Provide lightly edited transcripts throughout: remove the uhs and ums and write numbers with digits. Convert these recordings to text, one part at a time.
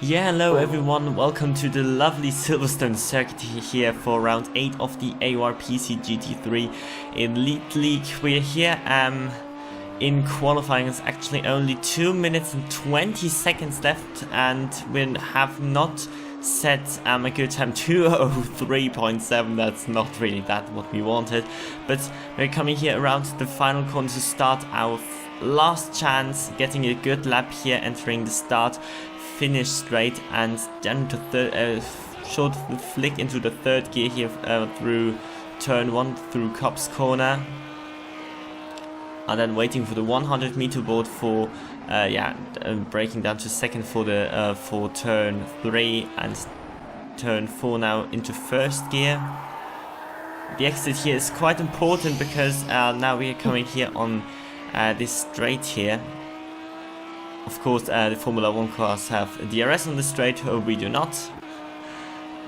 Yeah, hello everyone, welcome to the lovely Silverstone circuit here for round 8 of the AOR PC GT3 Elite League. We're here in qualifying. It's actually only 2 minutes and 20 seconds left and we have not set a good time, 2:03.7. That's not really that what we wanted, but we're coming here around the final corner to start our last chance, getting a good lap here, entering the start, finish straight, and then to short flick into the third gear here through turn 1 through Cops corner, and then waiting for the 100-meter board for braking down to second for the for turn 3 and turn 4 now into first gear. The exit here is quite important because now we are coming here on this straight here. Of course, the Formula 1 cars have DRS on the straight, we do not.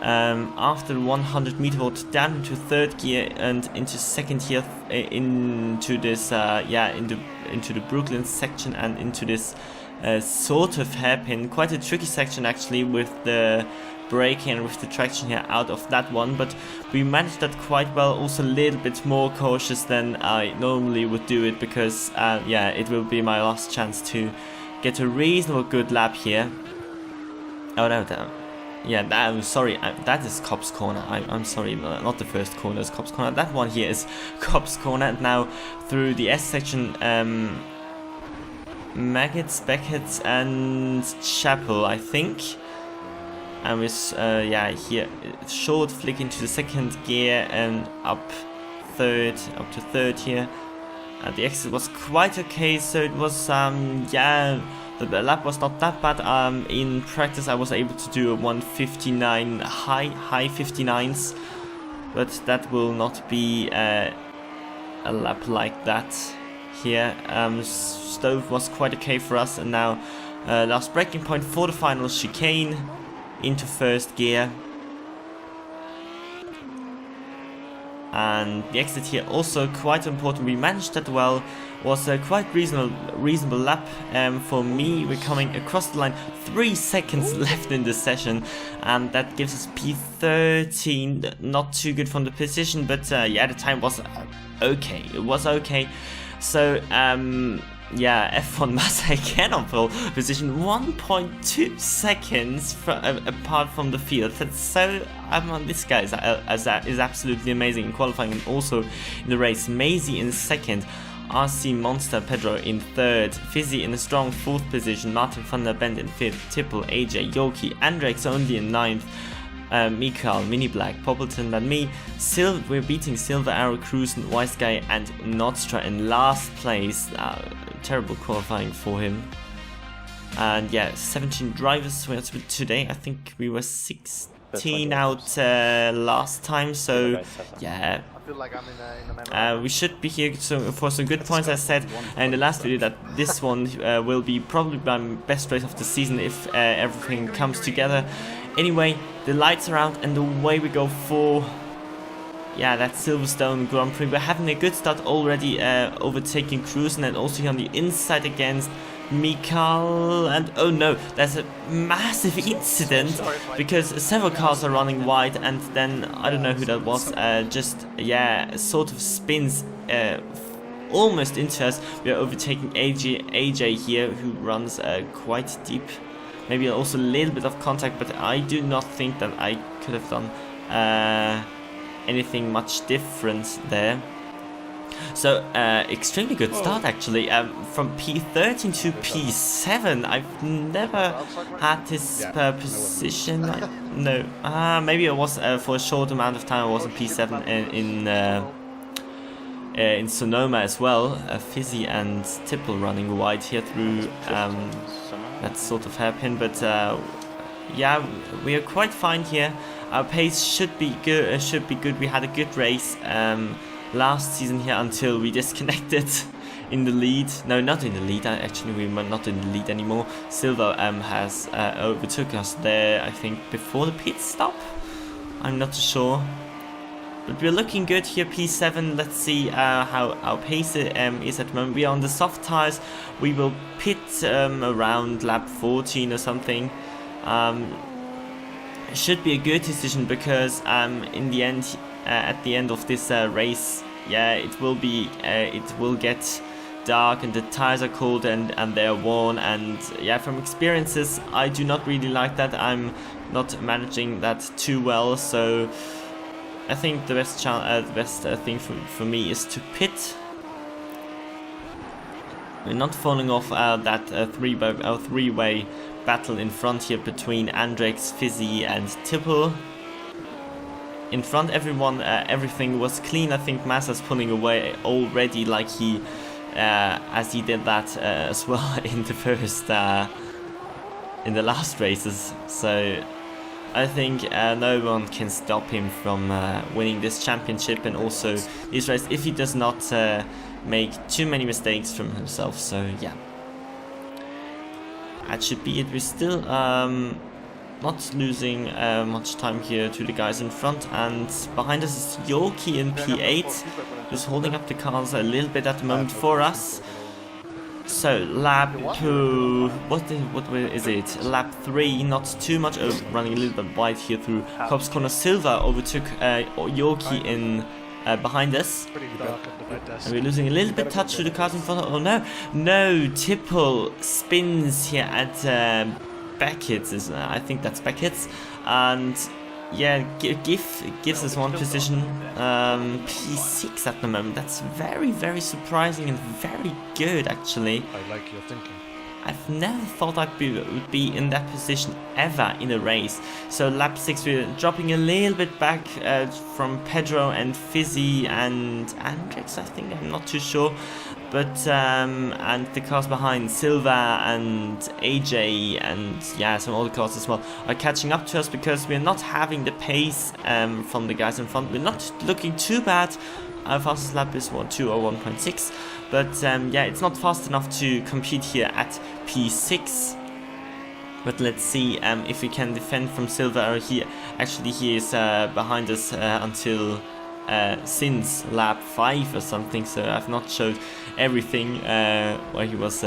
After 100-meter board, down into third gear and into second gear, into this into the Brooklyn section and into this sort of hairpin, quite a tricky section actually with the braking and with the traction here out of that one, but we managed that quite well. Also a little bit more cautious than I normally would do it because it will be my last chance to get a reasonable good lap here. Oh no, I'm sorry, that is Cops corner. I'm sorry, not the first corner is Cops corner. That one here is Cops corner. And now through the S section, Maggots, Beckett and Chapel, I think. And with here short flick into the second gear and up to third here. The exit was quite okay, so it was the lap was not that bad. In practice I was able to do a 159 high 59s, but that will not be a lap like that here. Stove was quite okay for us, and now last braking point for the final chicane into first gear. And the exit here also quite important. We managed that well. Was a quite reasonable lap for me. We're coming across the line, 3 seconds left in the session, and that gives us P13. Not too good from the position, but the time was okay. It was okay. So F1 Massa again on pole position, 1.2 seconds apart from the field. That's so. This guy is absolutely amazing in qualifying and also in the race. Maisie in second, RC Monster Pedro in third, Fizzy in a strong fourth position, Martin van der Bend in fifth, Tipple, AJ, Yoki, Andrex only in ninth, Mikael, Mini Black, Poppleton and me. We're beating Silver Arrow, Cruisen, Wise Guy and Nodstra in last place. Terrible qualifying for him. And 17 drivers today. I think we were 16 out last time, so we should be here for some good points. I said in the last video that this one will be probably my best race of the season if everything comes together. Anyway, the lights are out and away we go for that Silverstone Grand Prix. We're having a good start already, overtaking Cruisen and also here on the inside against Mikael. And oh no, there's a massive incident because several cars are running wide, and then I don't know who that was, sort of spins almost into us. We are overtaking AJ here, who runs quite deep. Maybe also a little bit of contact, but I do not think that I could have done anything much different there. So extremely good start actually, from P13 to P7. I've never had this position. Maybe it was for a short amount of time. I was in P7 in Sonoma as well. Fizzy and Tipple running wide here through that sort of hairpin, but we are quite fine here. Our pace should be good. We had a good race last season here until we disconnected in the lead. No, not in the lead. Actually, we were not in the lead anymore. Silver has overtook us there, I think, before the pit stop. I'm not sure. But we're looking good here, P7. Let's see how our pace is at the moment. We are on the soft tires. We will pit around lap 14 or something. Should be a good decision because in the end, at the end of this race, yeah, it will get dark and the tires are cold and they are worn, and yeah, from experiences I do not really like that. I'm not managing that too well, so I think the best thing for me is to pit. We're not falling off that three-way battle in front here between Andrex, Fizzy and Tipple. In front everyone, everything was clean. I think Massa's pulling away already, like he as he did that as well in the first in the last races. So I think no one can stop him from winning this championship and also this race if he does not make too many mistakes from himself. So yeah, that should be it. We're still not losing much time here to the guys in front, and behind us is Yoki in P8, who's holding up the cars a little bit at the moment for us. So lap what is it? Lap 3, not too much. Oh, running a little bit wide here through Cobb's Corner. Silva overtook Yoki in behind us, and we're losing a little bit touch to the cars in front. Oh no, Tipple spins here at Beckett's, I think that's Beckett's, and yeah, gives us one position, P6 at the moment. That's very surprising and very good, actually. I like your thinking. I've never thought I would be in that position ever in a race. So lap 6 we're dropping a little bit back from Pedro and Fizzy and Andrex, I think, I'm not too sure. But and the cars behind, Silva and AJ and yeah, some other cars as well, are catching up to us because we're not having the pace from the guys in front. We're not looking too bad. Our fastest lap is 2 or 1.6, but yeah, it's not fast enough to compete here at P6. But let's see if we can defend from Silva. Or he is behind us until since lap 5 or something, so I've not showed everything where he was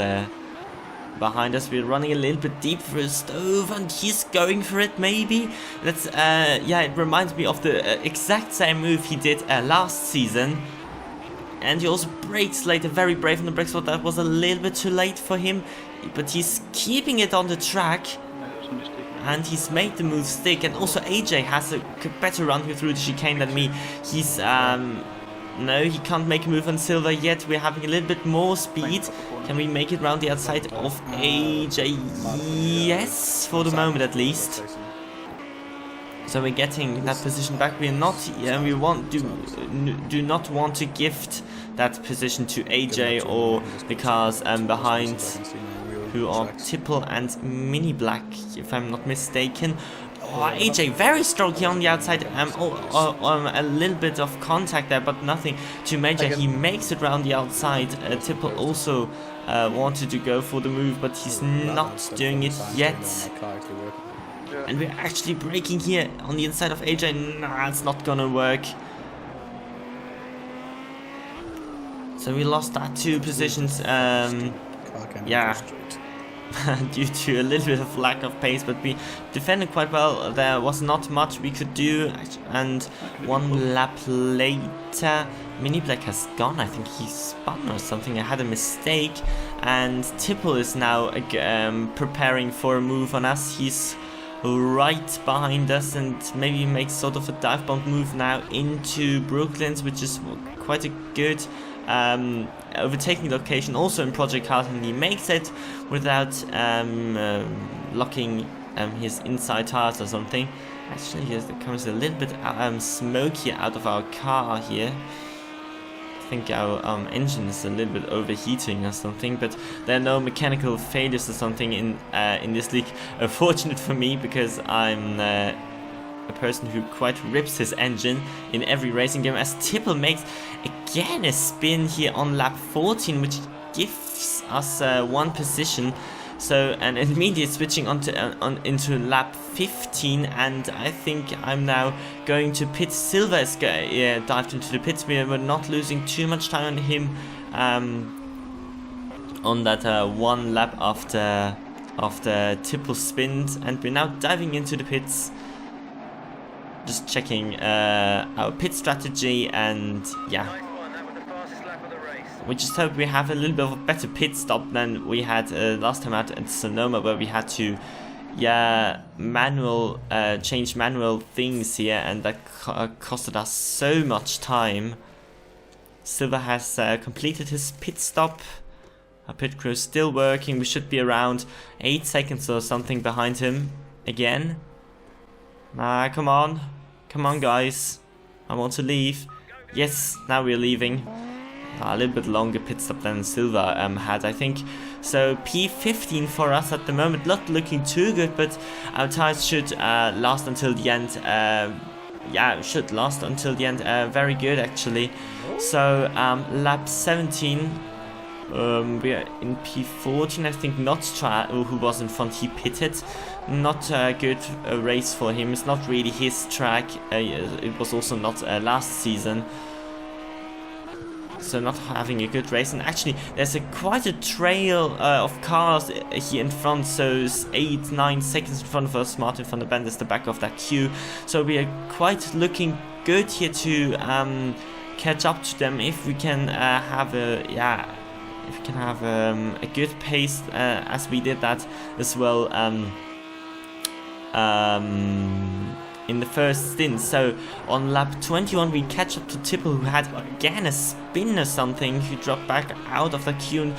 behind us. We're running a little bit deep for a stove and he's going for it maybe. That's yeah, it reminds me of the exact same move he did last season, and he also brakes later, very brave on the brakes, but that was a little bit too late for him, but he's keeping it on the track. And he's made the move stick, and also AJ has a better run here through the chicane than me. He's no, he can't make a move on Silva yet. We're having a little bit more speed. Can we make it round the outside of AJ? Yes, for the moment at least. So we're getting that position back. We're not, we do not want to gift that position to AJ or the cars behind, who are Tipple and Mini Black, if I'm not mistaken. Oh, AJ very strong here on the outside. A little bit of contact there, but nothing too major. He makes it round the outside. Tipple also wanted to go for the move, but he's not doing it yet. And we're actually braking here on the inside of AJ. Nah, it's not gonna work. So we lost our 2 positions. Yeah. Due to a little bit of lack of pace, but we defended quite well. There was not much we could do, and 1 lap later Mini Black has gone. I think he spun or something. I had a mistake, and Tipple is now preparing for a move on us. He's right behind us and maybe makes sort of a dive bomb move now into Brooklyn's, which is quite a good overtaking location also in Project Cars, and he makes it without locking his inside tires or something. Actually, there comes a little bit smoky out of our car here. I think our engine is a little bit overheating or something, but there are no mechanical failures or something in this league. Fortunate for me, because I'm a person who quite rips his engine in every racing game, as Tipple makes again a spin here on lap 14, which gives us 1 position. So, and immediately switching into lap 15, and I think I'm now going to pit. Silva is dived into the pits. We were not losing too much time on him on that 1 lap after after Tipple spinned, and we're now diving into the pits. Just checking our pit strategy, and yeah, we just hope we have a little bit of a better pit stop than we had last time out at Sonoma, where we had to change manual things here, and that costed us so much time. Silver has completed his pit stop. Our pit crew is still working. We should be around 8 seconds or something behind him again. Come on guys, I want to leave. Yes, now we're leaving. A little bit longer pit stop than Silver had, I think. So P15 for us at the moment, not looking too good, but our tires should last until the end. Yeah, should last until the end. Very good actually. So lap 17, we are in P14. I think who was in front, he pitted. Not a good race for him. It's not really his track. It was also not last season. So not having a good race, and actually there's quite a trail of cars here in front, so 8-9 seconds in front of us. Martin van der Bend is the back of that queue, so we are quite looking good here to catch up to them if we can have a good pace as we did that as well in the first stint. So on lap 21 we catch up to Tipple, who had again a spin or something, who dropped back out of the queue,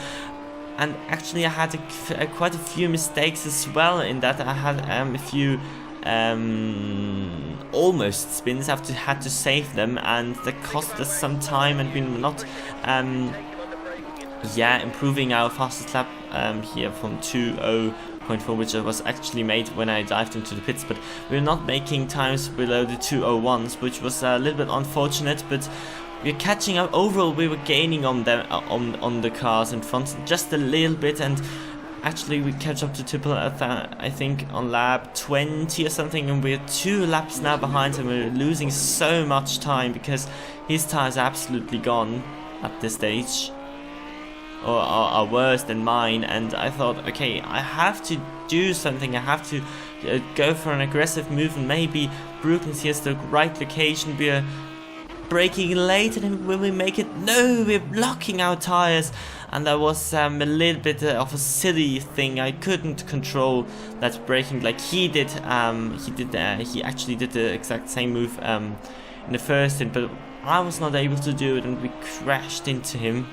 and actually I had quite a few mistakes as well in that. I had a few almost spins. I had to save them, and that cost us some time, and we're not improving our fastest lap here from 2:0.4, which was actually made when I dived into the pits, but we're not making times below the 2:01s, which was a little bit unfortunate, but we're catching up. Overall we were gaining on them on the cars in front just a little bit, and actually we catch up to Tipple at I think on lap 20 or something, and we're 2 laps now behind, and we're losing so much time because his tires are absolutely gone at this stage, or are worse than mine. And I thought, okay, I have to do something. I have to go for an aggressive move, and maybe Brooklyn's here's the right location. We're braking late, and when we make it, no, we're blocking our tires, and that was a little bit of a silly thing. I couldn't control that braking like he did. He actually did the exact same move in the first stint, but I was not able to do it, and we crashed into him.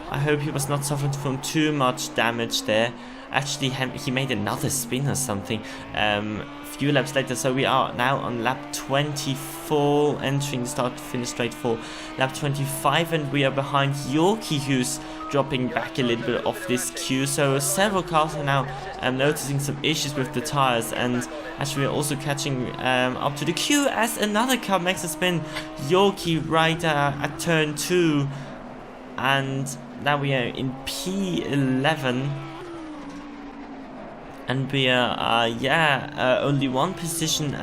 I hope he was not suffering from too much damage there. Actually, he made another spin or something a few laps later, so we are now on lap 24, entering the start-finish straight for lap 25, and we are behind Yorkie, who's dropping back a little bit off this queue. So several cars are now noticing some issues with the tires, and actually we're also catching up to the queue as another car makes a spin. Yorkie right at turn 2, and now we are in P11, and we are only one position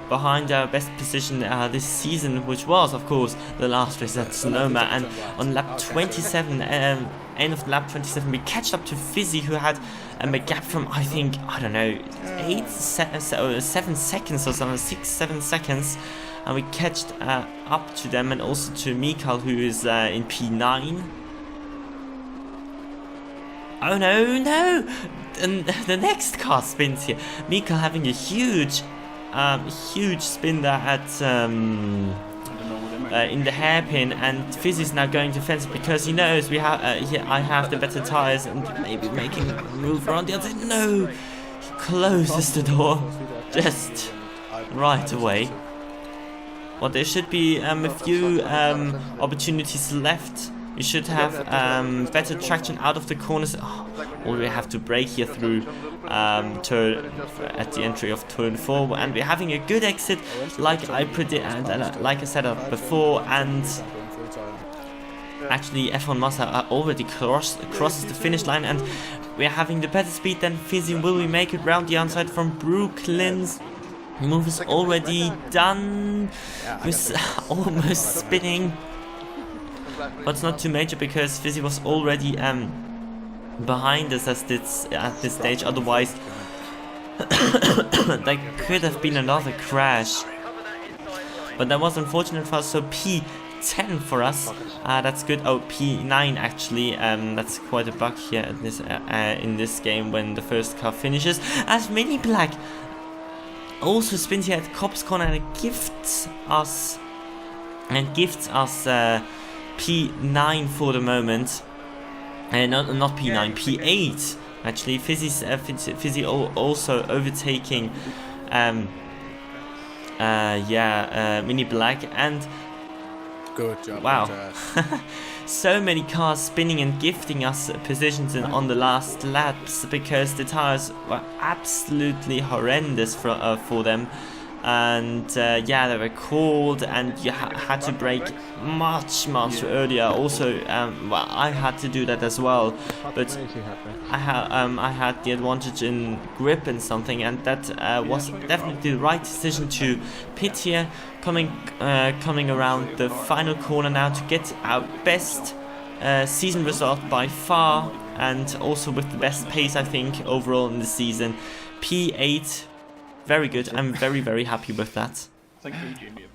behind our best position this season, which was of course the last race at Sonoma. And on lap 27, end of lap 27, we catch up to Fizzy, who had a gap from I don't know 7 seconds or something, 6-7 seconds. And we catched up to them, and also to Mikael, who is in P9. Oh no! And the next car spins here. Mikael having a huge spin there at in the hairpin, and Fizzy's now going defensive because he knows I have the better tires, and maybe making a move around the other side. No, he closes the door just right away. Well, there should be a few opportunities left. We should have better traction out of the corners. Or we have to brake here through at the entry of turn 4, and we're having a good exit, like I predicted, and like I said before. And actually, F1 Massa already crosses the finish line, and we're having the better speed than Fizzy. Will we make it round the outside from Brooklyn's? Move is already done. We're almost spinning, but it's not too major because Fizzy was already behind us at this stage, otherwise there could have been another crash. But that was unfortunate for us, so P10 for us, that's good. Oh, P9 actually, that's quite a bug here in this game when the first car finishes. As Mini Black also spins here at Cop's Corner and gifts us P9 for the moment. Not P9, P8 actually. Fizzy also overtaking Mini Black, and good job. wow. So many cars spinning and gifting us positions on the last laps, because the tires were absolutely horrendous for them. And yeah, they were cold, and you had to brake much earlier. Also, well, I had to do that as well, but I had the advantage in grip and something, and that was definitely the right decision to pit here, coming around the final corner now to get our best season result by far, and also with the best pace I think overall in the season. P8. Very good. I'm very happy with that. Thank you, Junior.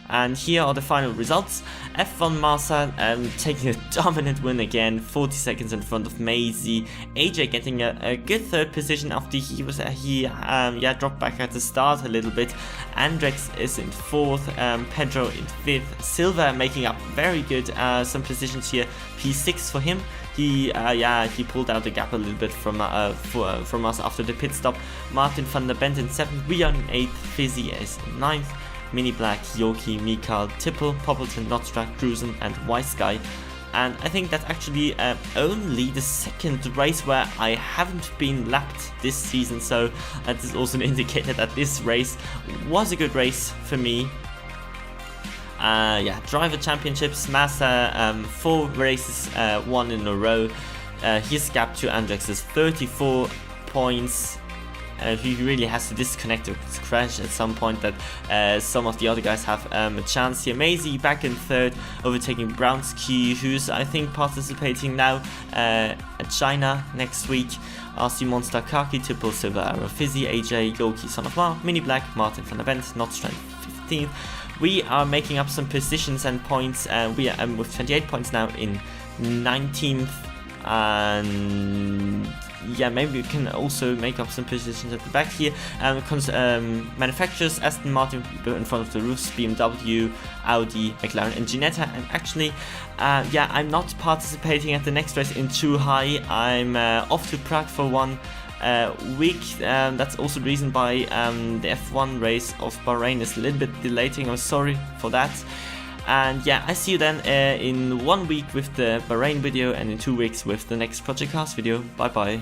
And here are the final results. F1 Massa taking a dominant win again, 40 seconds in front of Maisie. AJ getting a good third position after he dropped back at the start a little bit. Andrex is in fourth, Pedro in fifth. Silver making up very good some positions here. P6 for him. He pulled out the gap a little bit from us after the pit stop. Martin van der Bent in 7th, we are in 8th, Fizzy is in 9th, Mini Black, Yoki, Mikael, Tipple, Poppleton, Notstrak, Cruisen and Wiseguy. And I think that's actually only the second race where I haven't been lapped this season, so that is also an indicator that this race was a good race for me. Driver championships, Massa, 4 races, 1 in a row. His gap to Andrex is 34 points. He really has to disconnect or crash at some point, that some of the other guys have a chance here. Maisie back in 3rd, overtaking Brownski, who's I think participating now at China next week. RC Monster, Kaki, Tipple, Silver Arrow, Fizzy, AJ, Yoki, Son of Mar, Mini Black, Martin van der Bent, Notstrand 15th. We are making up some positions and points. We are with 28 points now in 19th, and yeah, maybe we can also make up some positions at the back here. Manufacturers, Aston Martin in front of the roofs, BMW, Audi, McLaren and Ginetta. And actually, I'm not participating at the next race in Too High. I'm off to Prague for 1 week. That's also the reason why the F1 race of Bahrain is a little bit delayed. I'm sorry for that. And yeah, I see you then in 1 week with the Bahrain video, and in 2 weeks with the next Project Cars video. Bye bye.